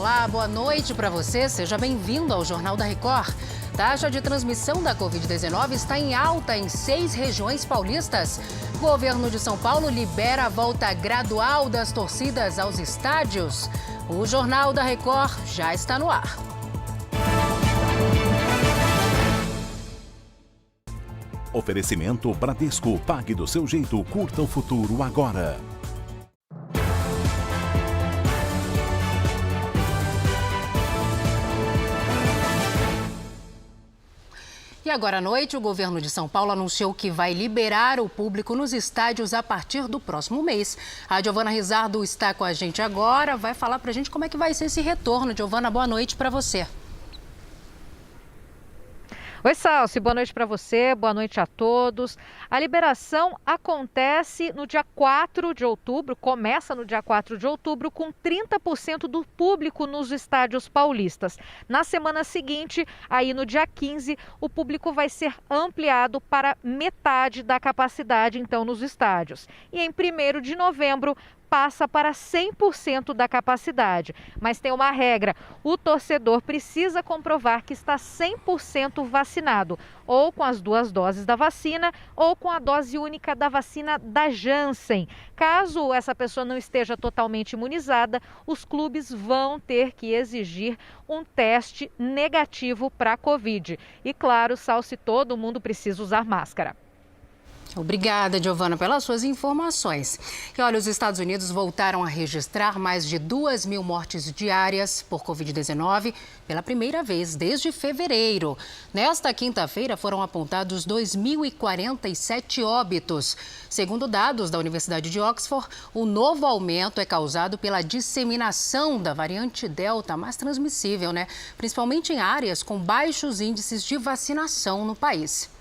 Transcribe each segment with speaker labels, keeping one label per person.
Speaker 1: Olá, boa noite para você. Seja bem-vindo ao Jornal da Record. Taxa de transmissão da Covid-19 está em alta em 6 regiões paulistas. Governo de São Paulo libera a volta gradual das torcidas aos estádios. O Jornal da Record já está no ar.
Speaker 2: Oferecimento Bradesco. Pague do seu jeito. Curta o futuro agora.
Speaker 1: E agora à noite, o governo de São Paulo anunciou que vai liberar o público nos estádios a partir do próximo mês. A Giovana Rizardo está com a gente agora, vai falar pra gente como é que vai ser esse retorno. Giovana, boa noite para você.
Speaker 3: Oi, Salsi, boa noite para você, boa noite a todos. A liberação acontece no dia 4 de outubro, começa no dia 4 de outubro, com 30% do público nos estádios paulistas. Na semana seguinte, aí no dia 15, o público vai ser ampliado para metade da capacidade, então, nos estádios. E em 1º de novembro, passa para 100% da capacidade. Mas tem uma regra, o torcedor precisa comprovar que está 100% vacinado, ou com as 2 doses da vacina, ou com a dose única da vacina da Janssen. Caso essa pessoa não esteja totalmente imunizada, os clubes vão ter que exigir um teste negativo para a Covid. E claro, Salsi, todo mundo precisa usar máscara.
Speaker 1: Obrigada, Giovana, pelas suas informações. E olha, os Estados Unidos voltaram a registrar mais de 2.000 mortes diárias por Covid-19 pela primeira vez desde fevereiro. Nesta quinta-feira foram apontados 2.047 óbitos. Segundo dados da Universidade de Oxford, o novo aumento é causado pela disseminação da variante Delta, mais transmissível, Principalmente em áreas com baixos índices de vacinação no país.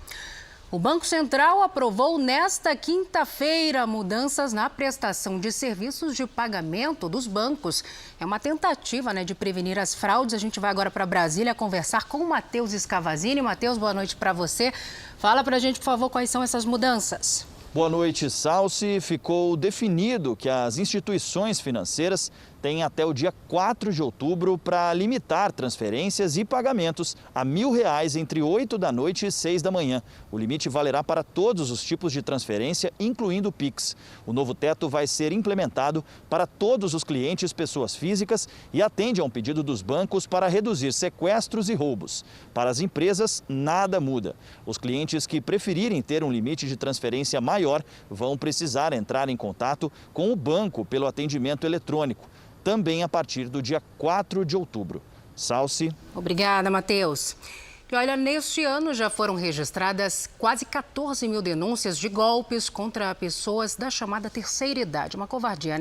Speaker 1: O Banco Central aprovou nesta quinta-feira mudanças na prestação de serviços de pagamento dos bancos. É uma tentativa, de prevenir as fraudes. A gente vai agora para Brasília conversar com o Matheus Scavazini. Matheus, boa noite para você. Fala para a gente, por favor, quais são essas mudanças.
Speaker 4: Boa noite, Salsi. Ficou definido que as instituições financeiras têm até o dia 4 de outubro para limitar transferências e pagamentos a R$1.000 entre 8 da noite e 6 da manhã. O limite valerá para todos os tipos de transferência, incluindo o Pix. O novo teto vai ser implementado para todos os clientes pessoas físicas e atende a um pedido dos bancos para reduzir sequestros e roubos. Para as empresas, nada muda. Os clientes que preferirem ter um limite de transferência maior vão precisar entrar em contato com o banco pelo atendimento eletrônico, também a partir do dia 4 de outubro. Salsi.
Speaker 1: Obrigada, Matheus. E olha, neste ano já foram registradas quase 14 mil denúncias de golpes contra pessoas da chamada terceira idade. Uma covardia,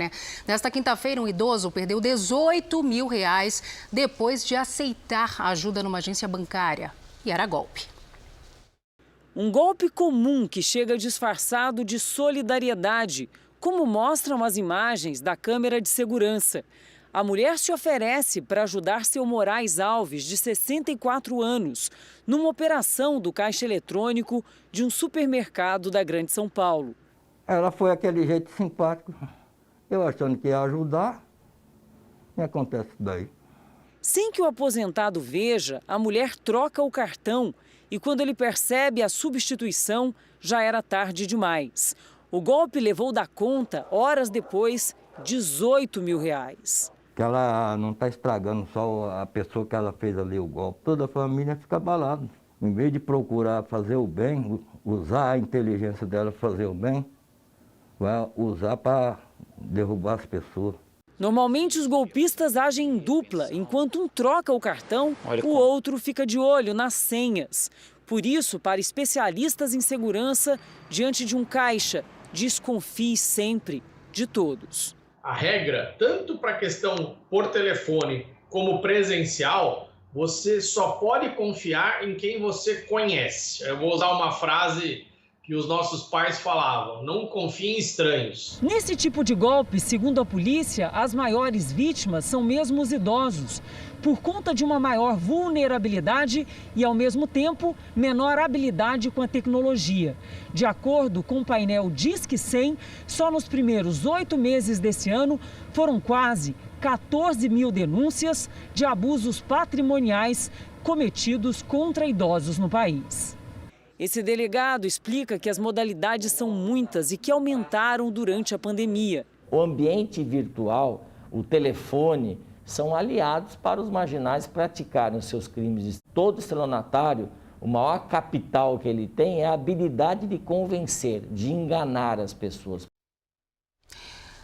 Speaker 1: Nesta quinta-feira, um idoso perdeu R$18 mil depois de aceitar ajuda numa agência bancária. E era golpe.
Speaker 5: Um golpe comum que chega disfarçado de solidariedade, como mostram as imagens da câmera de segurança. A mulher se oferece para ajudar seu Moraes Alves, de 64 anos, numa operação do caixa eletrônico de um supermercado da Grande São Paulo.
Speaker 6: Ela foi aquele jeito simpático, eu achando que ia ajudar, e acontece isso daí.
Speaker 5: Sem que o aposentado veja, a mulher troca o cartão e quando ele percebe a substituição, já era tarde demais. O golpe levou da conta, horas depois, R$18 mil.
Speaker 6: Que ela não está estragando só a pessoa que ela fez ali o golpe. Toda a família fica abalada. Em vez de procurar fazer o bem, usar a inteligência dela para fazer o bem, vai usar para derrubar as pessoas.
Speaker 5: Normalmente os golpistas agem em dupla, enquanto um troca o cartão, o outro fica de olho nas senhas. Por isso, para especialistas em segurança, diante de um caixa, desconfie sempre de todos.
Speaker 7: A regra, tanto para a questão por telefone como presencial, você só pode confiar em quem você conhece. Eu vou usar uma frase que os nossos pais falavam: não confie em estranhos.
Speaker 5: Nesse tipo de golpe, segundo a polícia, as maiores vítimas são mesmo os idosos, por conta de uma maior vulnerabilidade e, ao mesmo tempo, menor habilidade com a tecnologia. De acordo com o painel Disque 100, só nos primeiros 8 meses desse ano foram quase 14 mil denúncias de abusos patrimoniais cometidos contra idosos no país. Esse delegado explica que as modalidades são muitas e que aumentaram durante a pandemia.
Speaker 8: O ambiente virtual, o telefone, são aliados para os marginais praticarem os seus crimes. Todo estelionatário, o maior capital que ele tem é a habilidade de convencer, de enganar as pessoas.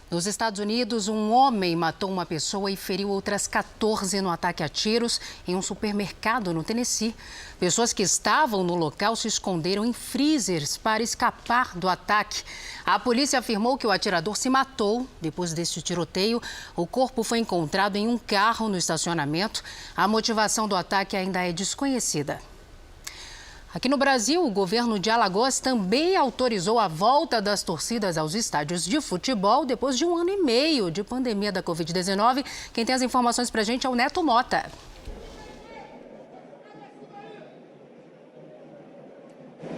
Speaker 1: Nos Estados Unidos, um homem matou uma pessoa e feriu outras 14 no ataque a tiros em um supermercado no Tennessee. Pessoas que estavam no local se esconderam em freezers para escapar do ataque. A polícia afirmou que o atirador se matou. Depois deste tiroteio, o corpo foi encontrado em um carro no estacionamento. A motivação do ataque ainda é desconhecida. Aqui no Brasil, o governo de Alagoas também autorizou a volta das torcidas aos estádios de futebol depois de 1 ano e meio de pandemia da Covid-19. Quem tem as informações pra gente é o Neto Mota.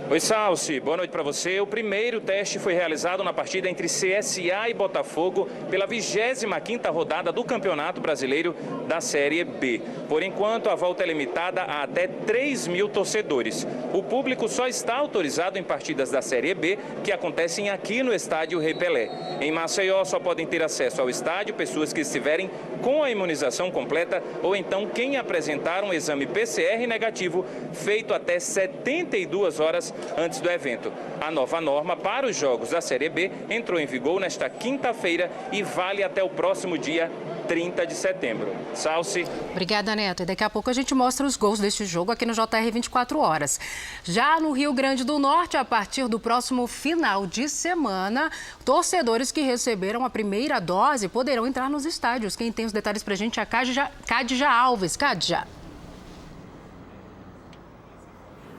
Speaker 9: Oi, Salsi. Boa noite para você. O primeiro teste foi realizado na partida entre CSA e Botafogo pela 25ª rodada do Campeonato Brasileiro da Série B. Por enquanto, a volta é limitada a até 3 mil torcedores. O público só está autorizado em partidas da Série B que acontecem aqui no estádio Rei Pelé. Em Maceió, só podem ter acesso ao estádio pessoas que estiverem com a imunização completa ou então quem apresentar um exame PCR negativo feito até 72 horas antes do evento. A nova norma para os jogos da Série B entrou em vigor nesta quinta-feira e vale até o próximo dia 30 de setembro. Salsi.
Speaker 1: Obrigada, Neto. E daqui a pouco a gente mostra os gols deste jogo aqui no JR 24 horas. Já no Rio Grande do Norte, a partir do próximo final de semana, torcedores que receberam a primeira dose poderão entrar nos estádios. Quem tem os detalhes pra gente é a Cádija Alves. Cádija.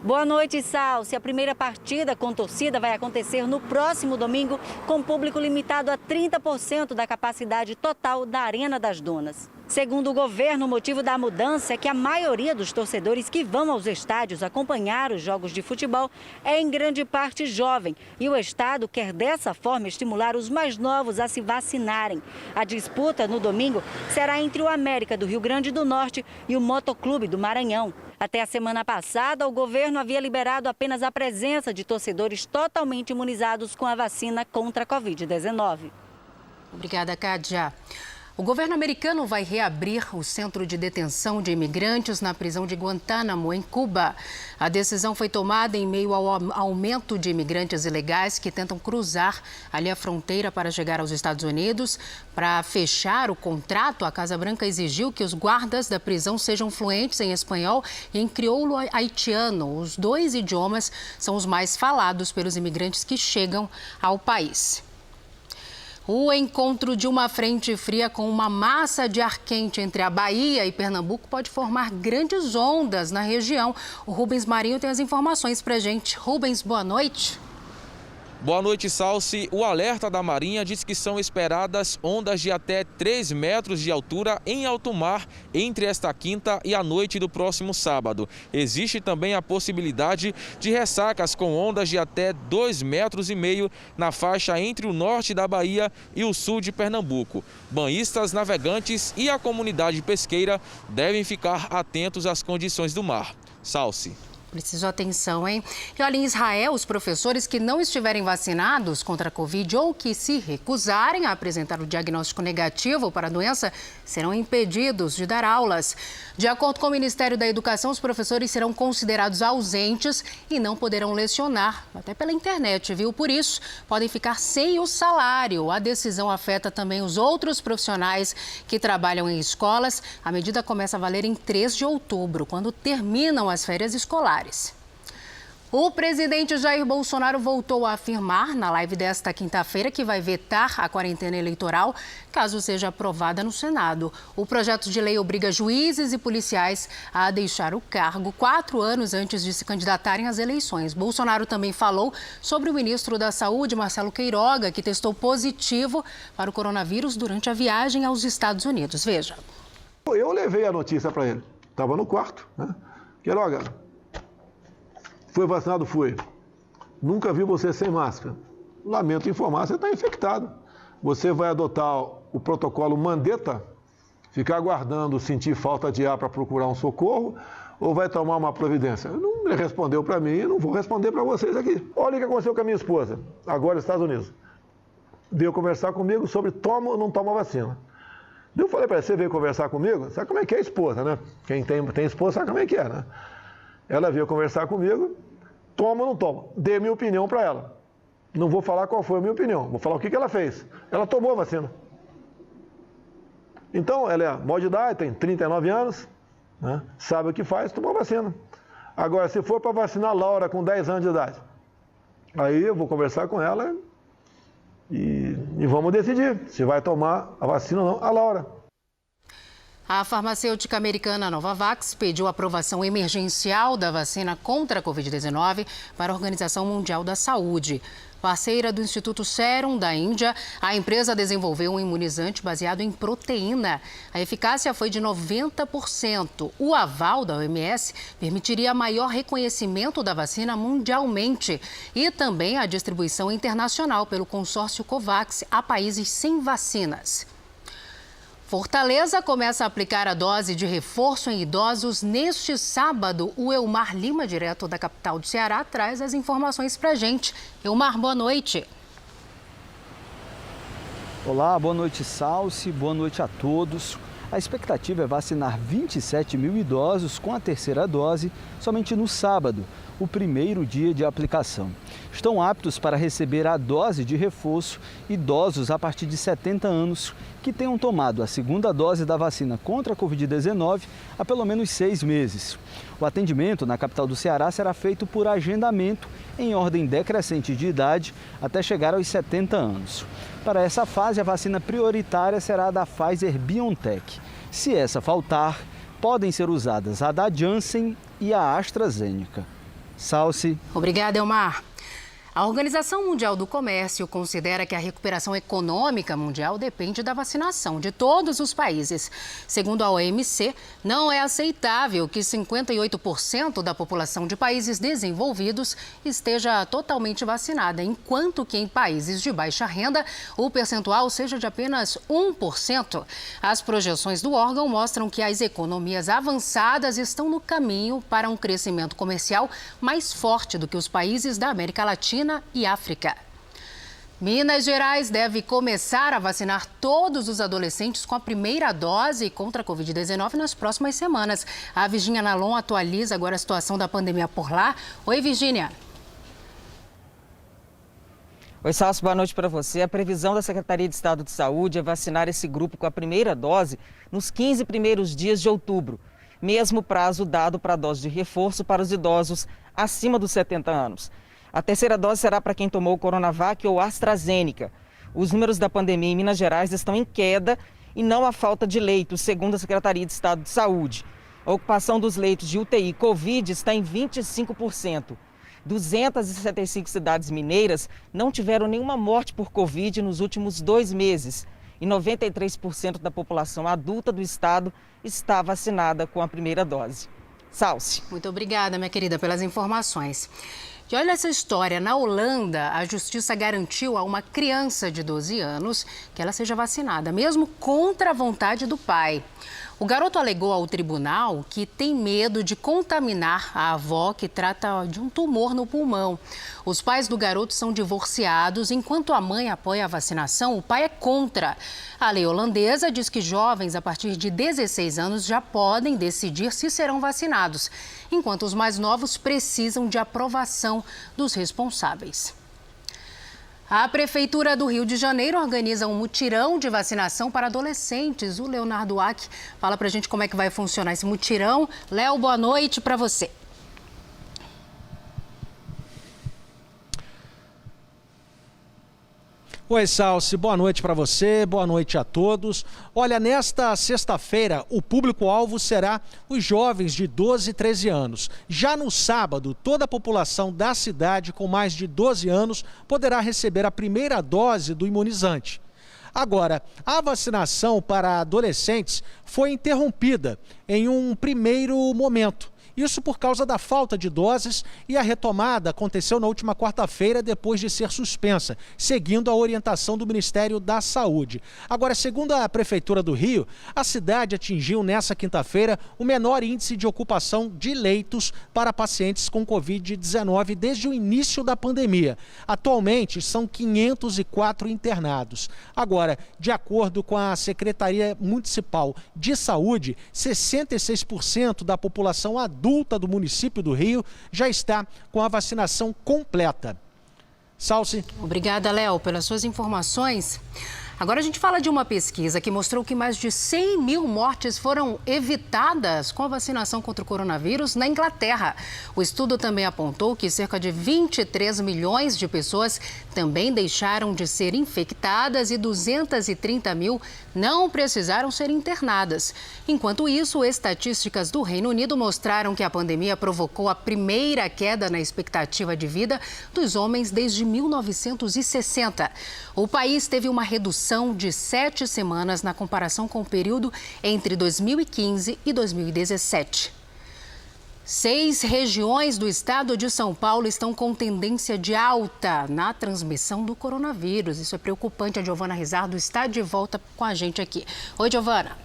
Speaker 10: Boa noite, Salsi. A primeira partida com torcida vai acontecer no próximo domingo, com público limitado a 30% da capacidade total da Arena das Dunas. Segundo o governo, o motivo da mudança é que a maioria dos torcedores que vão aos estádios acompanhar os jogos de futebol é em grande parte jovem e o estado quer dessa forma estimular os mais novos a se vacinarem. A disputa no domingo será entre o América do Rio Grande do Norte e o Motoclube do Maranhão. Até a semana passada, o governo havia liberado apenas a presença de torcedores totalmente imunizados com a vacina contra a Covid-19.
Speaker 1: Obrigada, Cádija. O governo americano vai reabrir o centro de detenção de imigrantes na prisão de Guantánamo, em Cuba. A decisão foi tomada em meio ao aumento de imigrantes ilegais que tentam cruzar ali a fronteira para chegar aos Estados Unidos. Para fechar o contrato, a Casa Branca exigiu que os guardas da prisão sejam fluentes em espanhol e em crioulo haitiano. Os dois idiomas são os mais falados pelos imigrantes que chegam ao país. O encontro de uma frente fria com uma massa de ar quente entre a Bahia e Pernambuco pode formar grandes ondas na região. O Rubens Marinho tem as informações pra gente. Rubens, boa noite.
Speaker 11: Boa noite, Salsi. O alerta da Marinha diz que são esperadas ondas de até 3 metros de altura em alto mar entre esta quinta e a noite do próximo sábado. Existe também a possibilidade de ressacas com ondas de até 2,5 metros na faixa entre o norte da Bahia e o sul de Pernambuco. Banhistas, navegantes e a comunidade pesqueira devem ficar atentos às condições do mar. Salsi.
Speaker 1: Preciso atenção, hein? E olha, em Israel, os professores que não estiverem vacinados contra a Covid ou que se recusarem a apresentar o diagnóstico negativo para a doença serão impedidos de dar aulas. De acordo com o Ministério da Educação, os professores serão considerados ausentes e não poderão lecionar, até pela internet, viu? Por isso, podem ficar sem o salário. A decisão afeta também os outros profissionais que trabalham em escolas. A medida começa a valer em 3 de outubro, quando terminam as férias escolares. O presidente Jair Bolsonaro voltou a afirmar na live desta quinta-feira que vai vetar a quarentena eleitoral caso seja aprovada no Senado. O projeto de lei obriga juízes e policiais a deixar o cargo 4 anos antes de se candidatarem às eleições. Bolsonaro também falou sobre o ministro da Saúde, Marcelo Queiroga, que testou positivo para o coronavírus durante a viagem aos Estados Unidos. Veja.
Speaker 12: Eu levei a notícia para ele. Estava no quarto, né? Queiroga, foi vacinado? Fui. Nunca vi você sem máscara. Lamento informar, você está infectado. Você vai adotar o protocolo Mandetta, ficar aguardando sentir falta de ar para procurar um socorro, ou vai tomar uma providência? Não respondeu para mim e não vou responder para vocês aqui. Olha o que aconteceu com a minha esposa, agora nos Estados Unidos. Veio conversar comigo sobre toma ou não toma vacina. Eu falei para ela, você veio conversar comigo? Sabe como é que é a esposa, né? Quem tem esposa sabe como é que é, né? Ela veio conversar comigo, toma ou não toma? Dei a minha opinião para ela. Não vou falar qual foi a minha opinião, vou falar o que ela fez. Ela tomou a vacina. Então, ela é maior de idade, tem 39 anos, né? Sabe o que faz, tomou a vacina. Agora, se for para vacinar a Laura com 10 anos de idade, aí eu vou conversar com ela e vamos decidir se vai tomar a vacina ou não, a Laura.
Speaker 1: A farmacêutica americana Novavax pediu aprovação emergencial da vacina contra a Covid-19 para a Organização Mundial da Saúde. Parceira do Instituto Serum da Índia, a empresa desenvolveu um imunizante baseado em proteína. A eficácia foi de 90%. O aval da OMS permitiria maior reconhecimento da vacina mundialmente e também a distribuição internacional pelo consórcio COVAX a países sem vacinas. Fortaleza começa a aplicar a dose de reforço em idosos neste sábado. O Elmar Lima, direto da capital do Ceará, traz as informações para a gente. Elmar, boa noite.
Speaker 13: Olá, boa noite, Salsi. Boa noite a todos. A expectativa é vacinar 27 mil idosos com a terceira dose somente no sábado, o primeiro dia de aplicação. Estão aptos para receber a dose de reforço idosos a partir de 70 anos que tenham tomado a segunda dose da vacina contra a Covid-19 há pelo menos 6 meses. O atendimento na capital do Ceará será feito por agendamento em ordem decrescente de idade até chegar aos 70 anos. Para essa fase, a vacina prioritária será a da Pfizer-BioNTech. Se essa faltar, podem ser usadas a da Janssen e a AstraZeneca. Salsi.
Speaker 1: Obrigada, Elmar. A Organização Mundial do Comércio considera que a recuperação econômica mundial depende da vacinação de todos os países. Segundo a OMC, não é aceitável que 58% da população de países desenvolvidos esteja totalmente vacinada, enquanto que em países de baixa renda o percentual seja de apenas 1%. As projeções do órgão mostram que as economias avançadas estão no caminho para um crescimento comercial mais forte do que os países da América Latina e África. Minas Gerais deve começar a vacinar todos os adolescentes com a primeira dose contra a Covid-19 nas próximas semanas. A Virgínia Nalon atualiza agora a situação da pandemia por lá. Oi, Virgínia.
Speaker 14: Oi, Salso, boa noite para você. A previsão da Secretaria de Estado de Saúde é vacinar esse grupo com a primeira dose nos 15 primeiros dias de outubro, mesmo prazo dado para a dose de reforço para os idosos acima dos 70 anos. A terceira dose será para quem tomou Coronavac ou AstraZeneca. Os números da pandemia em Minas Gerais estão em queda e não há falta de leitos, segundo a Secretaria de Estado de Saúde. A ocupação dos leitos de UTI Covid está em 25%. 265 cidades mineiras não tiveram nenhuma morte por Covid nos últimos 2 meses. E 93% da população adulta do estado está vacinada com a primeira dose. Salsi.
Speaker 1: Muito obrigada, minha querida, pelas informações. E olha essa história, na Holanda, a justiça garantiu a uma criança de 12 anos que ela seja vacinada, mesmo contra a vontade do pai. O garoto alegou ao tribunal que tem medo de contaminar a avó, que trata de um tumor no pulmão. Os pais do garoto são divorciados, enquanto a mãe apoia a vacinação, o pai é contra. A lei holandesa diz que jovens a partir de 16 anos já podem decidir se serão vacinados, enquanto os mais novos precisam de aprovação dos responsáveis. A Prefeitura do Rio de Janeiro organiza um mutirão de vacinação para adolescentes. O Leonardo Ack fala para a gente como é que vai funcionar esse mutirão. Léo, boa noite para você.
Speaker 15: Oi, Salsi, boa noite para você, boa noite a todos. Olha, nesta sexta-feira, o público-alvo será os jovens de 12 e 13 anos. Já no sábado, toda a população da cidade com mais de 12 anos poderá receber a primeira dose do imunizante. Agora, a vacinação para adolescentes foi interrompida em um primeiro momento. Isso por causa da falta de doses, e a retomada aconteceu na última quarta-feira depois de ser suspensa, seguindo a orientação do Ministério da Saúde. Agora, segundo a Prefeitura do Rio, a cidade atingiu nessa quinta-feira o menor índice de ocupação de leitos para pacientes com Covid-19 desde o início da pandemia. Atualmente, são 504 internados. Agora, de acordo com a Secretaria Municipal de Saúde, 66% da população adulta do município do Rio já está com a vacinação completa. Salsi.
Speaker 1: Obrigada, Léo, pelas suas informações. Agora a gente fala de uma pesquisa que mostrou que mais de 100 mil mortes foram evitadas com a vacinação contra o coronavírus na Inglaterra. O estudo também apontou que cerca de 23 milhões de pessoas também deixaram de ser infectadas e 230 mil não precisaram ser internadas. Enquanto isso, estatísticas do Reino Unido mostraram que a pandemia provocou a primeira queda na expectativa de vida dos homens desde 1960. O país teve uma redução de 7 semanas na comparação com o período entre 2015 e 2017. 6 regiões do estado de São Paulo estão com tendência de alta na transmissão do coronavírus. Isso é preocupante. A Giovana Rizardo está de volta com a gente aqui. Oi, Giovana.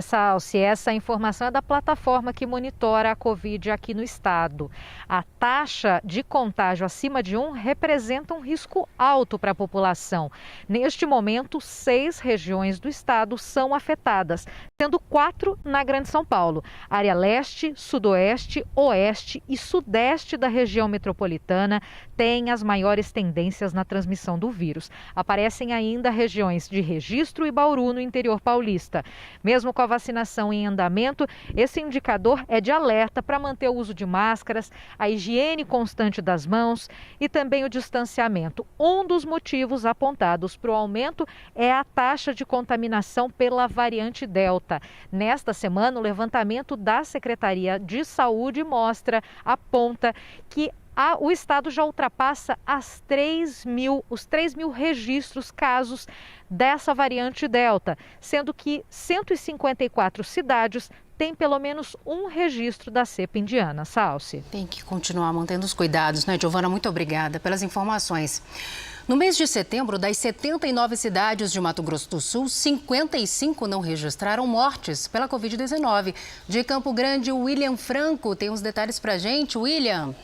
Speaker 3: Salsi, essa informação é da plataforma que monitora a Covid aqui no estado. A taxa de contágio acima de 1 representa um risco alto para a população. Neste momento, 6 regiões do estado são afetadas, sendo 4 na Grande São Paulo. Área leste, sudoeste, oeste e sudeste da região metropolitana têm as maiores tendências na transmissão do vírus. Aparecem ainda regiões de Registro e Bauru no interior paulista. Mesmo com a vacinação em andamento, esse indicador é de alerta para manter o uso de máscaras, a higiene constante das mãos e também o distanciamento. Um dos motivos apontados para o aumento é a taxa de contaminação pela variante Delta. Nesta semana, o levantamento da Secretaria de Saúde aponta que o estado já ultrapassa os 3 mil registros, casos dessa variante Delta, sendo que 154 cidades têm pelo menos um registro da cepa indiana. Salsi.
Speaker 1: Tem que continuar mantendo os cuidados, né, Giovana? Muito obrigada pelas informações. No mês de setembro, das 79 cidades de Mato Grosso do Sul, 55 não registraram mortes pela Covid-19. De Campo Grande, o William Franco tem os detalhes pra gente. William.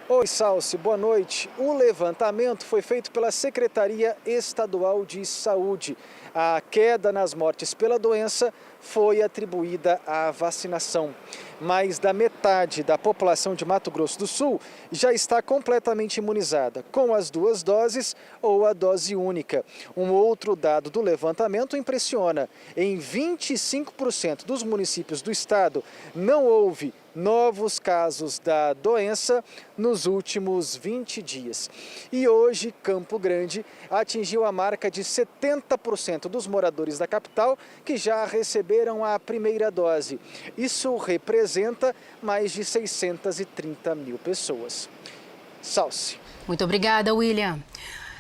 Speaker 16: Oi, Salsi, boa noite. O levantamento foi feito pela Secretaria Estadual de Saúde. A queda nas mortes pela doença foi atribuída à vacinação. Mais da metade da população de Mato Grosso do Sul já está completamente imunizada, com as 2 doses ou a dose única. Um outro dado do levantamento impressiona. Em 25% dos municípios do estado não houve novos casos da doença nos últimos 20 dias. E hoje, Campo Grande atingiu a marca de 70% dos moradores da capital que já receberam a primeira dose. Isso representa mais de 630 mil pessoas. Salsi.
Speaker 1: Muito obrigada, William.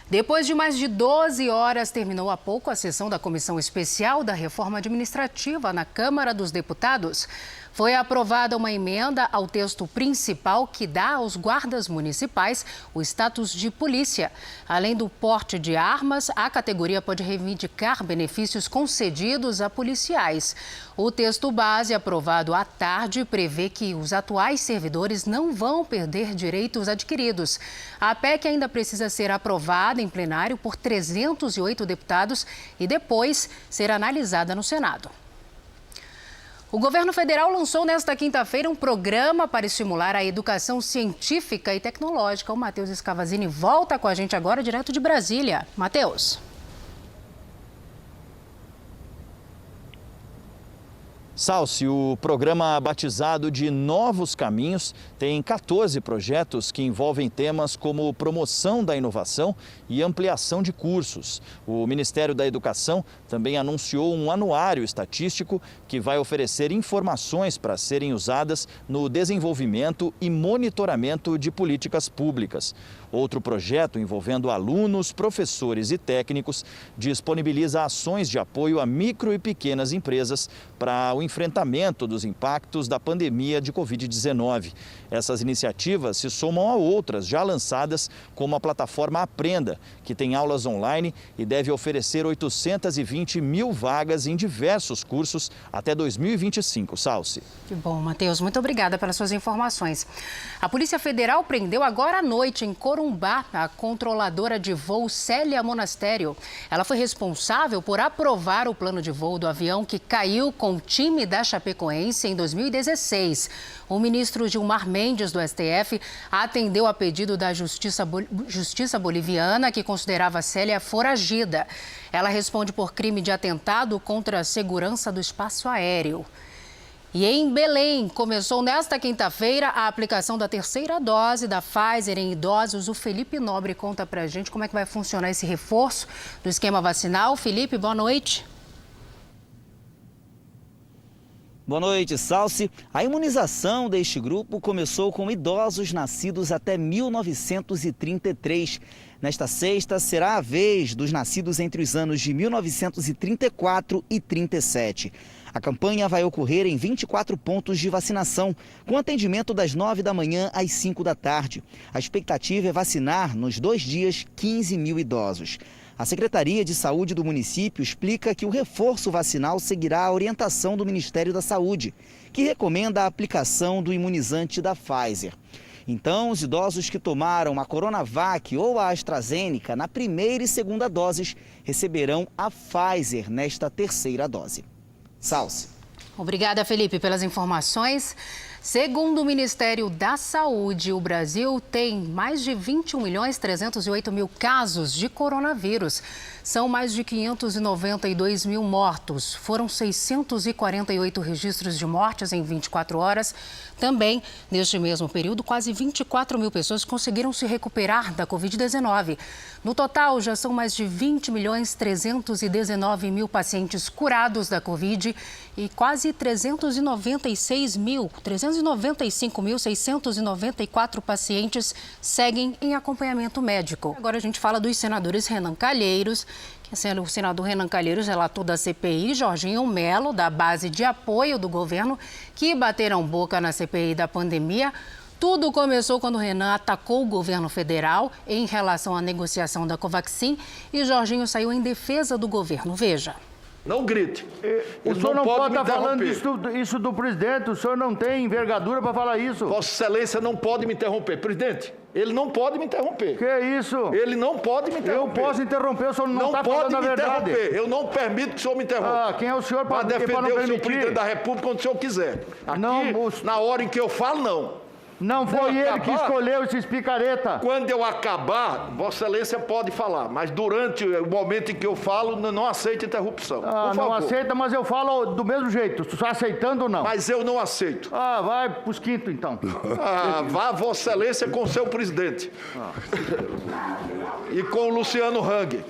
Speaker 1: Depois de mais de 12 horas, terminou há pouco a sessão da Comissão Especial da Reforma Administrativa na Câmara dos Deputados. Foi aprovada uma emenda ao texto principal que dá aos guardas municipais o status de polícia. Além do porte de armas, a categoria pode reivindicar benefícios concedidos a policiais. O texto base, aprovado à tarde, prevê que os atuais servidores não vão perder direitos adquiridos. A PEC ainda precisa ser aprovada em plenário por 308 deputados e depois ser analisada no Senado. O governo federal lançou nesta quinta-feira um programa para estimular a educação científica e tecnológica. O Matheus Escavazini volta com a gente agora, direto de Brasília. Matheus.
Speaker 4: Salsi, o programa batizado de Novos Caminhos tem 14 projetos que envolvem temas como promoção da inovação e ampliação de cursos. O Ministério da Educação também anunciou um anuário estatístico que vai oferecer informações para serem usadas no desenvolvimento e monitoramento de políticas públicas. Outro projeto envolvendo alunos, professores e técnicos disponibiliza ações de apoio a micro e pequenas empresas para o enfrentamento dos impactos da pandemia de Covid-19. Essas iniciativas se somam a outras já lançadas, como a plataforma Aprenda, que tem aulas online e deve oferecer 820 mil vagas em diversos cursos até 2025. Salsi.
Speaker 1: Que bom, Matheus. Muito obrigada pelas suas informações. A Polícia Federal prendeu agora à noite em Corumbá a controladora de voo Célia Monastério. Ela foi responsável por aprovar o plano de voo do avião que caiu com o time da Chapecoense em 2016. O ministro Gilmar Mendes, do STF, atendeu a pedido da Justiça Boliviana, que considerava Célia foragida. Ela responde por crime de atentado contra a segurança do espaço aéreo. E em Belém, começou nesta quinta-feira a aplicação da terceira dose da Pfizer em idosos. O Felipe Nobre conta pra gente como é que vai funcionar esse reforço do esquema vacinal. Felipe, boa noite.
Speaker 17: Boa noite, Salsi. A imunização deste grupo começou com idosos nascidos até 1933. Nesta sexta, será a vez dos nascidos entre os anos de 1934 e 37. A campanha vai ocorrer em 24 pontos de vacinação, com atendimento das 9 da manhã às 5 da tarde. A expectativa é vacinar, nos 2 dias, 15 mil idosos. A Secretaria de Saúde do município explica que o reforço vacinal seguirá a orientação do Ministério da Saúde, que recomenda a aplicação do imunizante da Pfizer. Então, os idosos que tomaram a Coronavac ou a AstraZeneca na primeira e segunda doses receberão a Pfizer nesta terceira dose. Salsi.
Speaker 1: Obrigada, Felipe, pelas informações. Segundo o Ministério da Saúde, o Brasil tem mais de 21.308.000 casos de coronavírus. São mais de 592 mil mortos. Foram 648 registros de mortes em 24 horas. Também, neste mesmo período, quase 24 mil pessoas conseguiram se recuperar da Covid-19. No total, já são mais de 20.319.000 pacientes curados da Covid e quase 395.694 pacientes seguem em acompanhamento médico. Agora a gente fala dos senadores Renan Calheiros, sendo o senador Renan Calheiros, relator da CPI, Jorginho Melo, da base de apoio do governo, que bateram boca na CPI da pandemia. Tudo começou quando Renan atacou o governo federal em relação à negociação da Covaxin e Jorginho saiu em defesa do governo. Veja.
Speaker 18: Não grite.
Speaker 19: O senhor não pode estar falando isso do presidente, o senhor não tem envergadura para falar isso.
Speaker 18: Vossa Excelência não pode me interromper. Presidente, ele não pode me interromper.
Speaker 19: Que isso?
Speaker 18: Ele não pode me interromper.
Speaker 19: Eu posso interromper, o senhor não está falando a verdade.
Speaker 18: Eu não permito que o senhor me interrompa.
Speaker 19: Quem é o senhor
Speaker 18: para defender o seu presidente da República quando o senhor quiser. Aqui, na hora em que eu falo, não.
Speaker 19: Não foi ele que escolheu esses picareta.
Speaker 18: Quando eu acabar, Vossa Excelência pode falar, mas durante o momento em que eu falo, não aceita interrupção.
Speaker 19: Não aceita, mas eu falo do mesmo jeito. Tu está aceitando ou não?
Speaker 18: Mas eu não aceito.
Speaker 19: Vai pros quintos, então.
Speaker 18: Vá Vossa Excelência com o seu presidente. E com o Luciano Hang.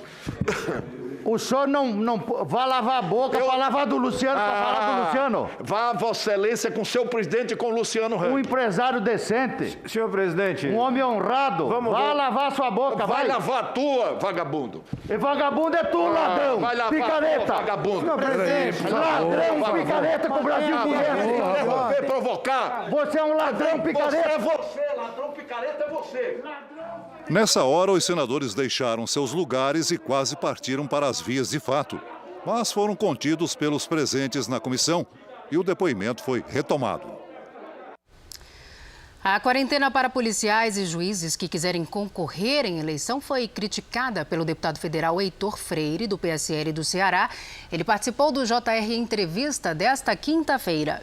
Speaker 19: O senhor não vai lavar a boca para lavar do Luciano, para falar do Luciano.
Speaker 18: Vá, Vossa Excelência, com seu presidente e com o Luciano Hang.
Speaker 19: Um empresário decente.
Speaker 18: Senhor presidente.
Speaker 19: Um homem honrado. Vai lavar sua boca, vai.
Speaker 18: Vai lavar a tua, vagabundo.
Speaker 19: E vagabundo é tu, ladrão.
Speaker 18: Vai lavar
Speaker 19: picareta.
Speaker 18: A tua, vagabundo.
Speaker 19: Senhor presidente. Ladrão, picareta com o Brasil conhece.
Speaker 18: Interromper, provocar.
Speaker 19: Você é um ladrão, picareta.
Speaker 18: É você, ladrão, picareta é você.
Speaker 20: Nessa hora, os senadores deixaram seus lugares e quase partiram para as vias de fato. Mas foram contidos pelos presentes na comissão e o depoimento foi retomado.
Speaker 1: A quarentena para policiais e juízes que quiserem concorrer em eleição foi criticada pelo deputado federal Heitor Freire, do PSL do Ceará. Ele participou do JR Entrevista desta quinta-feira.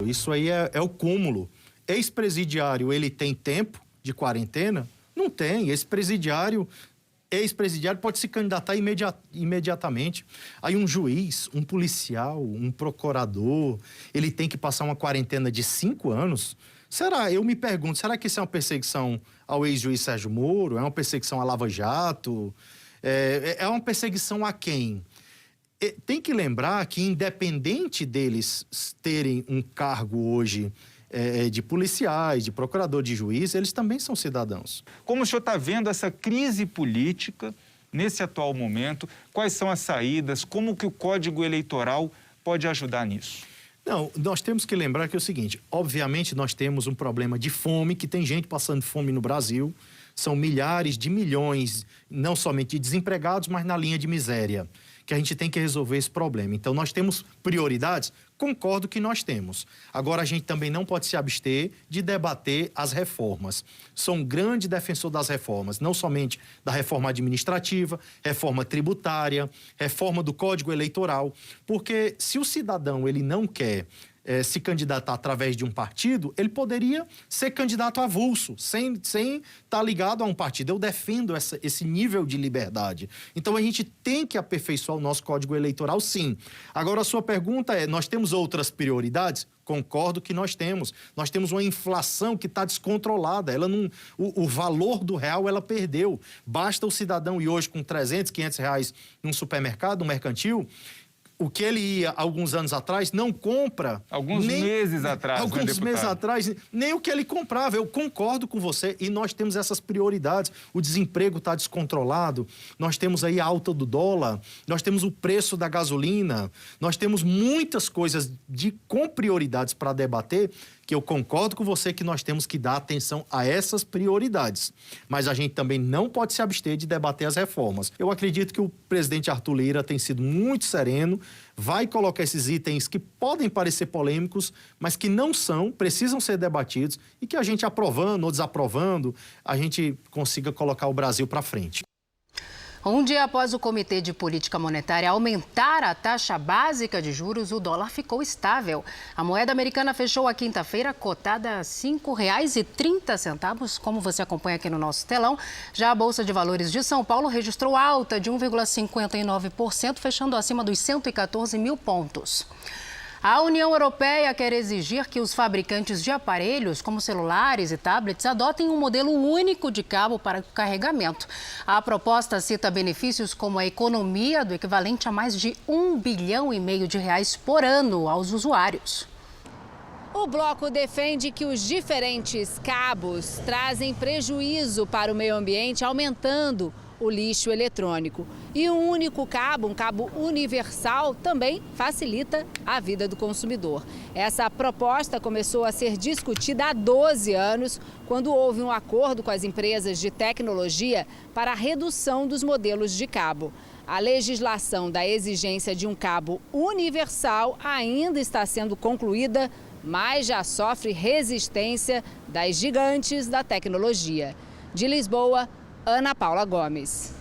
Speaker 21: Isso aí é o cúmulo. Ex-presidiário, ele tem tempo de quarentena? Não tem. Ex-presidiário ex-presidiário pode se candidatar imediatamente. Aí um juiz, um policial, um procurador, ele tem que passar uma quarentena de 5 anos? Eu me pergunto, será que isso é uma perseguição ao ex-juiz Sérgio Moro? É uma perseguição à Lava Jato? É uma perseguição a quem? Tem que lembrar que, independente deles terem um cargo hoje de policiais, de procurador, de juiz, eles também são cidadãos.
Speaker 2: Como o senhor está vendo essa crise política nesse atual momento? Quais são as saídas? Como que o Código Eleitoral pode ajudar nisso?
Speaker 21: Não, nós temos que lembrar que é o seguinte, obviamente nós temos um problema de fome, que tem gente passando fome no Brasil, são milhares de milhões, não somente de desempregados, mas na linha de miséria, que a gente tem que resolver esse problema. Então, nós temos prioridades? Concordo que nós temos. Agora, a gente também não pode se abster de debater as reformas. Sou um grande defensor das reformas, não somente da reforma administrativa, reforma tributária, reforma do Código Eleitoral, porque se o cidadão ele não quer se candidatar através de um partido, ele poderia ser candidato avulso, sem estar ligado a um partido. Eu defendo esse nível de liberdade. Então, a gente tem que aperfeiçoar o nosso Código Eleitoral, sim. Agora, a sua pergunta é, nós temos outras prioridades? Concordo que nós temos. Nós temos uma inflação que está descontrolada. O valor do real, ela perdeu. Basta o cidadão ir hoje com 300, 500 reais num supermercado, num mercantil, o que ele ia alguns anos atrás, não compra...
Speaker 2: Alguns meses atrás,
Speaker 21: alguns meses atrás, nem o que ele comprava. Eu concordo com você e nós temos essas prioridades. O desemprego está descontrolado, nós temos aí a alta do dólar, nós temos o preço da gasolina, nós temos muitas coisas com prioridades para debater, que eu concordo com você que nós temos que dar atenção a essas prioridades. Mas a gente também não pode se abster de debater as reformas. Eu acredito que o presidente Arthur Lira tem sido muito sereno, vai colocar esses itens que podem parecer polêmicos, mas que não são, precisam ser debatidos e que a gente aprovando ou desaprovando, a gente consiga colocar o Brasil para frente.
Speaker 1: Um dia após o Comitê de Política Monetária aumentar a taxa básica de juros, o dólar ficou estável. A moeda americana fechou a quinta-feira cotada a R$ 5,30, como você acompanha aqui no nosso telão. Já a Bolsa de Valores de São Paulo registrou alta de 1,59%, fechando acima dos 114 mil pontos. A União Europeia quer exigir que os fabricantes de aparelhos, como celulares e tablets, adotem um modelo único de cabo para carregamento. A proposta cita benefícios como a economia do equivalente a mais de R$1,5 bilhão por ano aos usuários.
Speaker 22: O bloco defende que os diferentes cabos trazem prejuízo para o meio ambiente, aumentando o lixo eletrônico. E um único cabo, um cabo universal, também facilita a vida do consumidor. Essa proposta começou a ser discutida há 12 anos, quando houve um acordo com as empresas de tecnologia para a redução dos modelos de cabo. A legislação da exigência de um cabo universal ainda está sendo concluída, mas já sofre resistência das gigantes da tecnologia. De Lisboa, Ana Paula Gomes.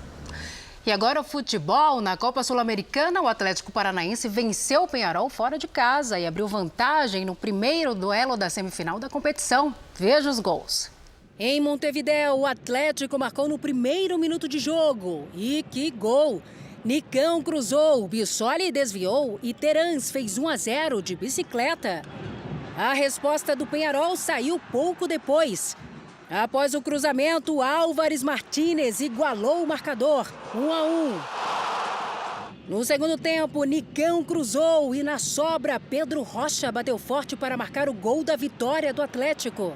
Speaker 1: E agora o futebol. Na Copa Sul-Americana, o Atlético Paranaense venceu o Peñarol fora de casa e abriu vantagem no primeiro duelo da semifinal da competição. Veja os gols.
Speaker 23: Em Montevidéu, o Atlético marcou no primeiro minuto de jogo. E que gol! Nicão cruzou, Bissoli desviou e Terans fez 1-0 de bicicleta. A resposta do Peñarol saiu pouco depois. Após o cruzamento, Álvares Martínez igualou o marcador, 1-1. No segundo tempo, Nicão cruzou e na sobra, Pedro Rocha bateu forte para marcar o gol da vitória do Atlético.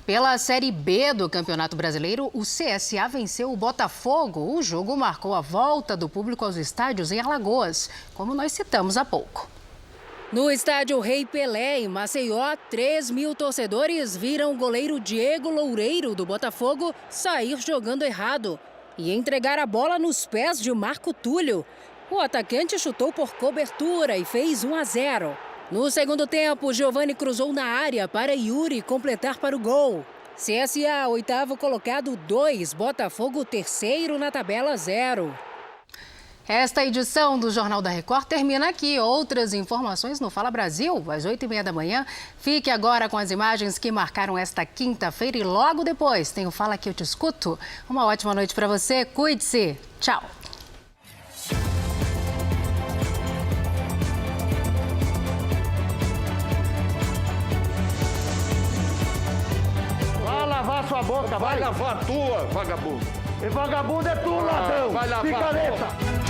Speaker 1: Pela Série B do Campeonato Brasileiro, o CSA venceu o Botafogo. O jogo marcou a volta do público aos estádios em Alagoas, como nós citamos há pouco.
Speaker 23: No estádio Rei Pelé, em Maceió, 3.000 torcedores viram o goleiro Diego Loureiro, do Botafogo, sair jogando errado e entregar a bola nos pés de Marco Túlio. O atacante chutou por cobertura e fez 1-0. No segundo tempo, Giovani cruzou na área para Yuri completar para o gol. CSA, oitavo colocado, 2. Botafogo, terceiro na tabela, 0.
Speaker 1: Esta edição do Jornal da Record termina aqui. Outras informações no Fala Brasil, às 8h30 da manhã. Fique agora com as imagens que marcaram esta quinta-feira e logo depois tem o Fala Que Eu Te Escuto. Uma ótima noite para você, cuide-se. Tchau.
Speaker 19: Vai lavar sua boca, vai.
Speaker 18: Vai lavar a tua, vagabundo.
Speaker 19: E vagabundo é tu, ladrão.
Speaker 18: Vai lavar a
Speaker 19: Picareta.
Speaker 18: tua.